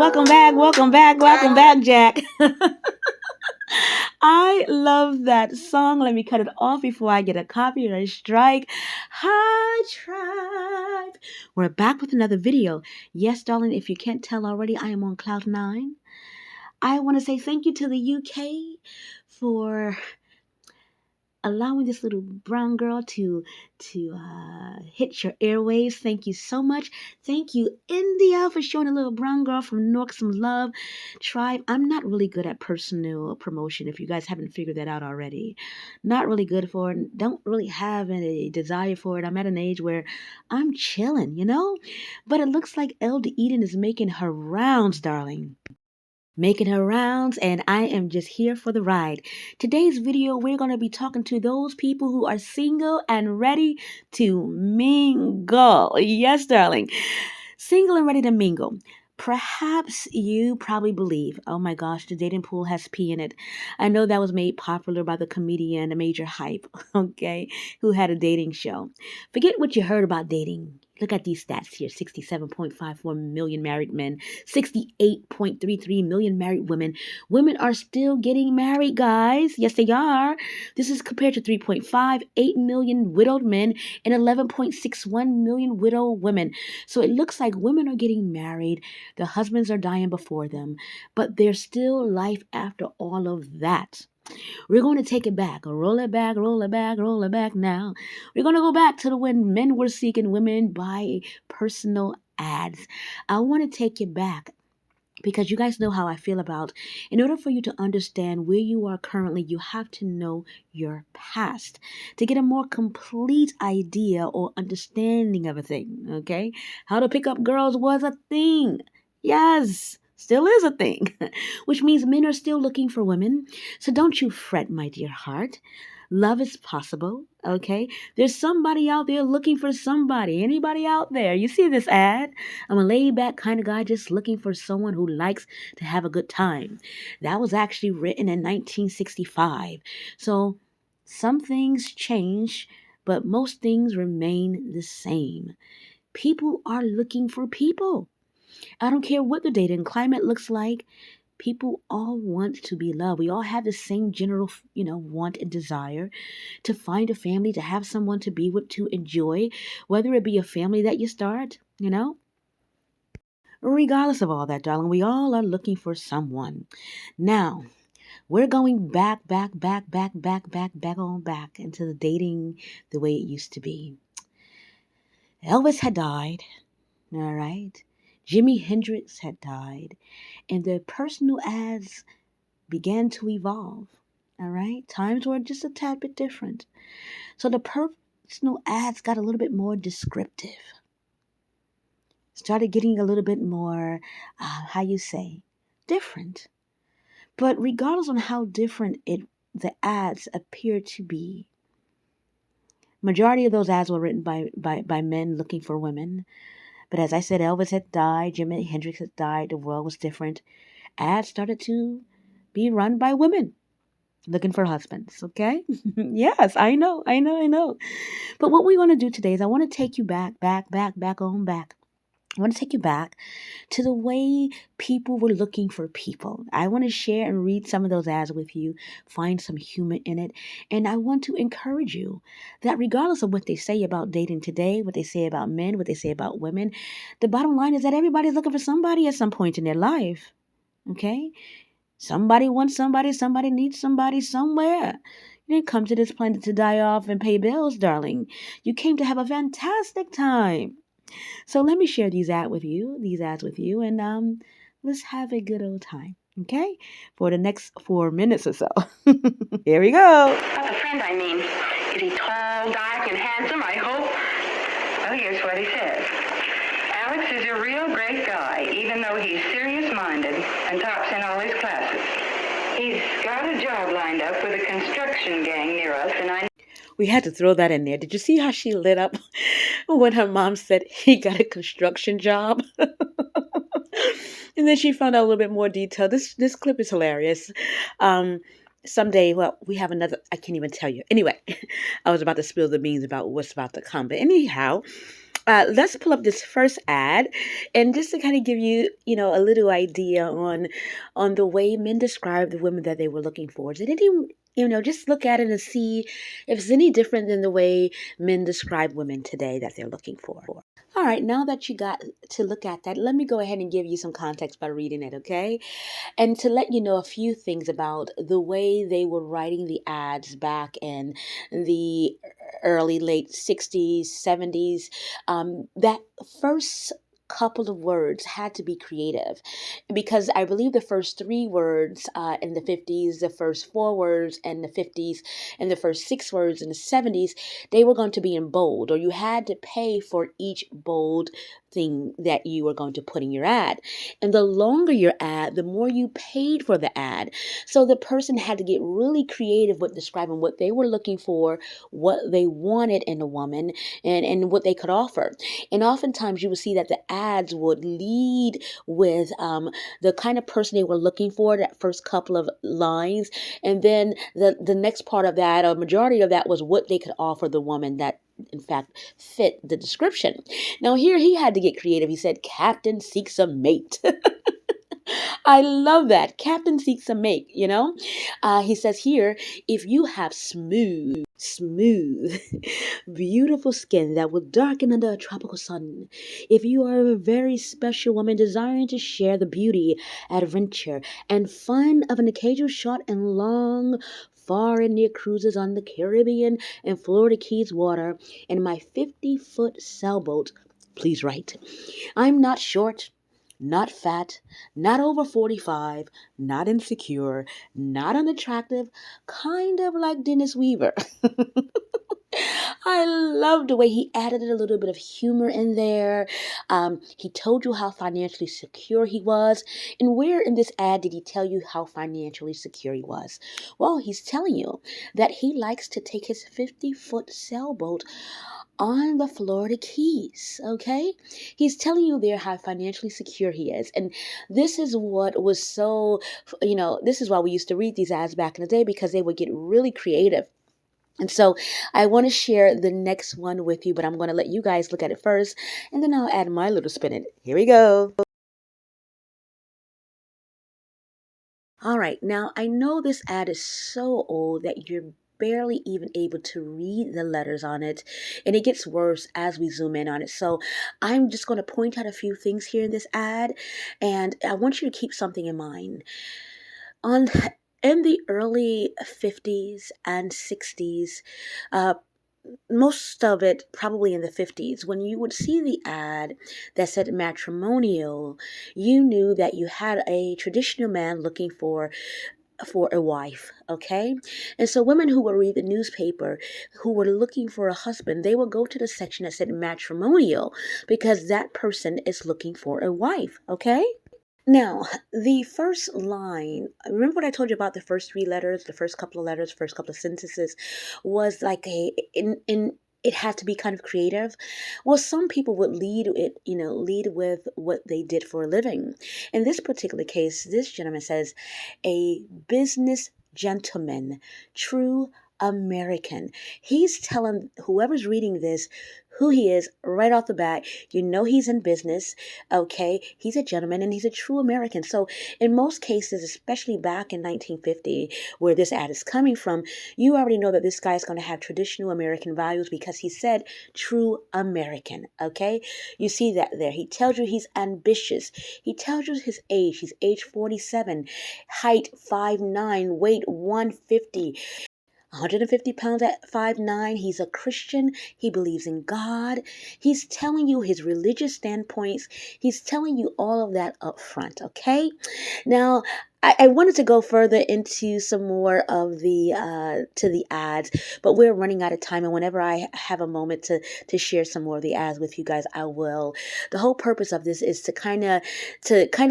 welcome back, Jack. I love that song. Let me cut it off before I get a copyright strike. Hi, tribe. We're back with another video. Yes, darling, if you can't tell already, I am on cloud nine. I want to say thank you to the UK for allowing this little brown girl to hit your airwaves. Thank you so much. Thank you, India, for showing a little brown girl from Newark some love. Tribe, I'm not really good at personal promotion, if you guys haven't figured that out already. Not really good for it. Don't really have any desire for it. I'm at an age where I'm chilling, you know? But it looks like Elder Eden is making her rounds, darling. Making her rounds, and I am just here for the ride. Today's video, we're going to be talking to those people who are single and ready to mingle. Yes, darling. Single and ready to mingle. Perhaps you probably believe, oh my gosh, the dating pool has pee in it. I know that was made popular by the comedian, a Major Hype, okay, who had a dating show. Forget what you heard about dating. Look at these stats here. 67.54 million married men, 68.33 million married women. Women are still getting married, guys. Yes, they are. This is compared to 3.58 million widowed men and 11.61 million widowed women. So it looks like women are getting married. The husbands are dying before them, but there's still life after all of that. We're going to take it back. Roll it back, roll it back, roll it back now. We're going to go back to when men were seeking women by personal ads. I want to take you back because you guys know how I feel about. In order for you to understand where you are currently, you have to know your past to get a more complete idea or understanding of a thing, okay? How to pick up girls was a thing. Yes, still is a thing, which means men are still looking for women. So don't you fret, my dear heart. Love is possible, okay? There's somebody out there looking for somebody. Anybody out there? You see this ad? I'm a laid-back kind of guy just looking for someone who likes to have a good time. That was actually written in 1965. So some things change, but most things remain the same. People are looking for people. I don't care what the dating climate looks like. People all want to be loved. We all have the same general, want and desire to find a family, to have someone to be with, to enjoy, whether it be a family that you start, Regardless of all that, darling, we all are looking for someone. Now, we're going back into the dating the way it used to be. Elvis had died, all right? Jimi Hendrix had died, and their personal ads began to evolve. All right, times were just a tad bit different. So the personal ads got a little bit more descriptive. Started getting a little bit more, different. But regardless on how different the ads appear to be, majority of those ads were written by men looking for women. But as I said, Elvis had died, Jimi Hendrix had died, the world was different. Ads started to be run by women looking for husbands, okay? Yes, I know. But what we want to do today is I want to take you back. I want to take you back to the way people were looking for people. I want to share and read some of those ads with you, find some humor in it. And I want to encourage you that regardless of what they say about dating today, what they say about men, what they say about women, the bottom line is that everybody's looking for somebody at some point in their life, okay? Somebody wants somebody needs somebody somewhere. You didn't come to this planet to die off and pay bills, darling. You came to have a fantastic time. So let me share these ads with you, and let's have a good old time, okay? For the next 4 minutes or so. Here we go. That's a friend, I mean. Is he tall, dark, and handsome, I hope? Well, here's what he says. Alex is a real great guy, even though he's serious-minded and tops in all his classes. He's got a job lined up with a construction gang near us, and we had to throw that in there. Did you see how she lit up when her mom said he got a construction job? And then she found out a little bit more detail. This clip is hilarious. Someday, well, we have another, I can't even tell you. Anyway, I was about to spill the beans about what's about to come. But anyhow, Let's pull up this first ad, and just to kind of give you, a little idea on the way men describe the women that they were looking for. Did any, just look at it and see if it's any different than the way men describe women today that they're looking for. All right, now that you got to look at that, let me go ahead and give you some context by reading it, okay? And to let you know a few things about the way they were writing the ads back in the early, late 60s, 70s, that first couple of words had to be creative, because I believe the first three words in the 50s, the first four words in the 50s, and the first six words in the 70s, they were going to be in bold, or you had to pay for each bold thing that you were going to put in your ad. And the longer your ad, the more you paid for the ad. So the person had to get really creative with describing what they were looking for, what they wanted in a woman, and what they could offer. And oftentimes you would see that the ads would lead with the kind of person they were looking for, that first couple of lines. And then the next part of that, or majority of that, was what they could offer the woman that in fact fit the description. Now here he had to get creative. He said, "Captain seeks a mate." I love that. Captain seeks a mate, He says here, if you have smooth, beautiful skin that will darken under a tropical sun, if you are a very special woman desiring to share the beauty, adventure, and fun of an occasional short and long, far and near cruises on the Caribbean and Florida Keys water in my 50-foot sailboat, please write. I'm not short, not fat, not over 45, not insecure, not unattractive, kind of like Dennis Weaver. I love the way he added a little bit of humor in there. He told you how financially secure he was. And where in this ad did he tell you how financially secure he was? Well, he's telling you that he likes to take his 50-foot sailboat on the Florida Keys, okay? He's telling you there how financially secure he is. And this is what was so, this is why we used to read these ads back in the day, because they would get really creative. And so I want to share the next one with you, but I'm going to let you guys look at it first, and then I'll add my little spin in it. Here we go. All right, now I know this ad is so old that you're barely even able to read the letters on it, and it gets worse as we zoom in on it. So I'm just going to point out a few things here in this ad, and I want you to keep something in mind. On in the early 50s and 60s, uh, most of it probably in the 50s, when you would see the ad that said matrimonial, you knew that you had a traditional man looking for a wife, okay? And so women who would read the newspaper, who were looking for a husband, they would go to the section that said matrimonial, because that person is looking for a wife, okay? Now, the first line, remember what I told you about the first three letters, the first couple of letters, first couple of sentences, was like it had to be kind of creative. Well, some people would lead with what they did for a living. In this particular case, this gentleman says, a business gentleman, true American. He's telling whoever's reading this who he is right off the bat. You know he's in business, okay? He's a gentleman and he's a true American. So in most cases, especially back in 1950, where this ad is coming from, you already know that this guy's going to have traditional American values, because he said true American, okay? You see that there. He tells you he's ambitious. He tells you his age. He's age 47, height 5'9", weight 150. 150 pounds at 5'9". He's a Christian. He believes in God. He's telling you his religious standpoints. He's telling you all of that up front, okay? Now, I wanted to go further into some more of the ads, but we're running out of time. And whenever I have a moment to share some more of the ads with you guys, I will. The whole purpose of this is to kind of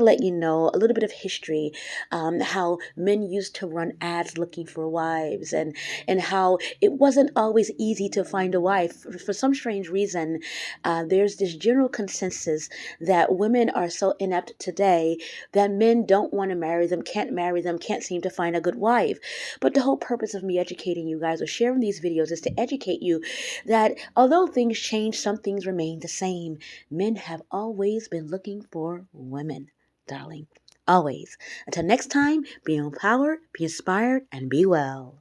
let you know a little bit of history, how men used to run ads looking for wives, and how it wasn't always easy to find a wife. For some strange reason, there's this general consensus that women are so inept today that men don't want to marry them them, can't marry them, can't seem to find a good wife. But the whole purpose of me educating you guys or sharing these videos is to educate you that although things change, some things remain the same. Men have always been looking for women, darling. Always. Until next time, be empowered, be inspired, and be well.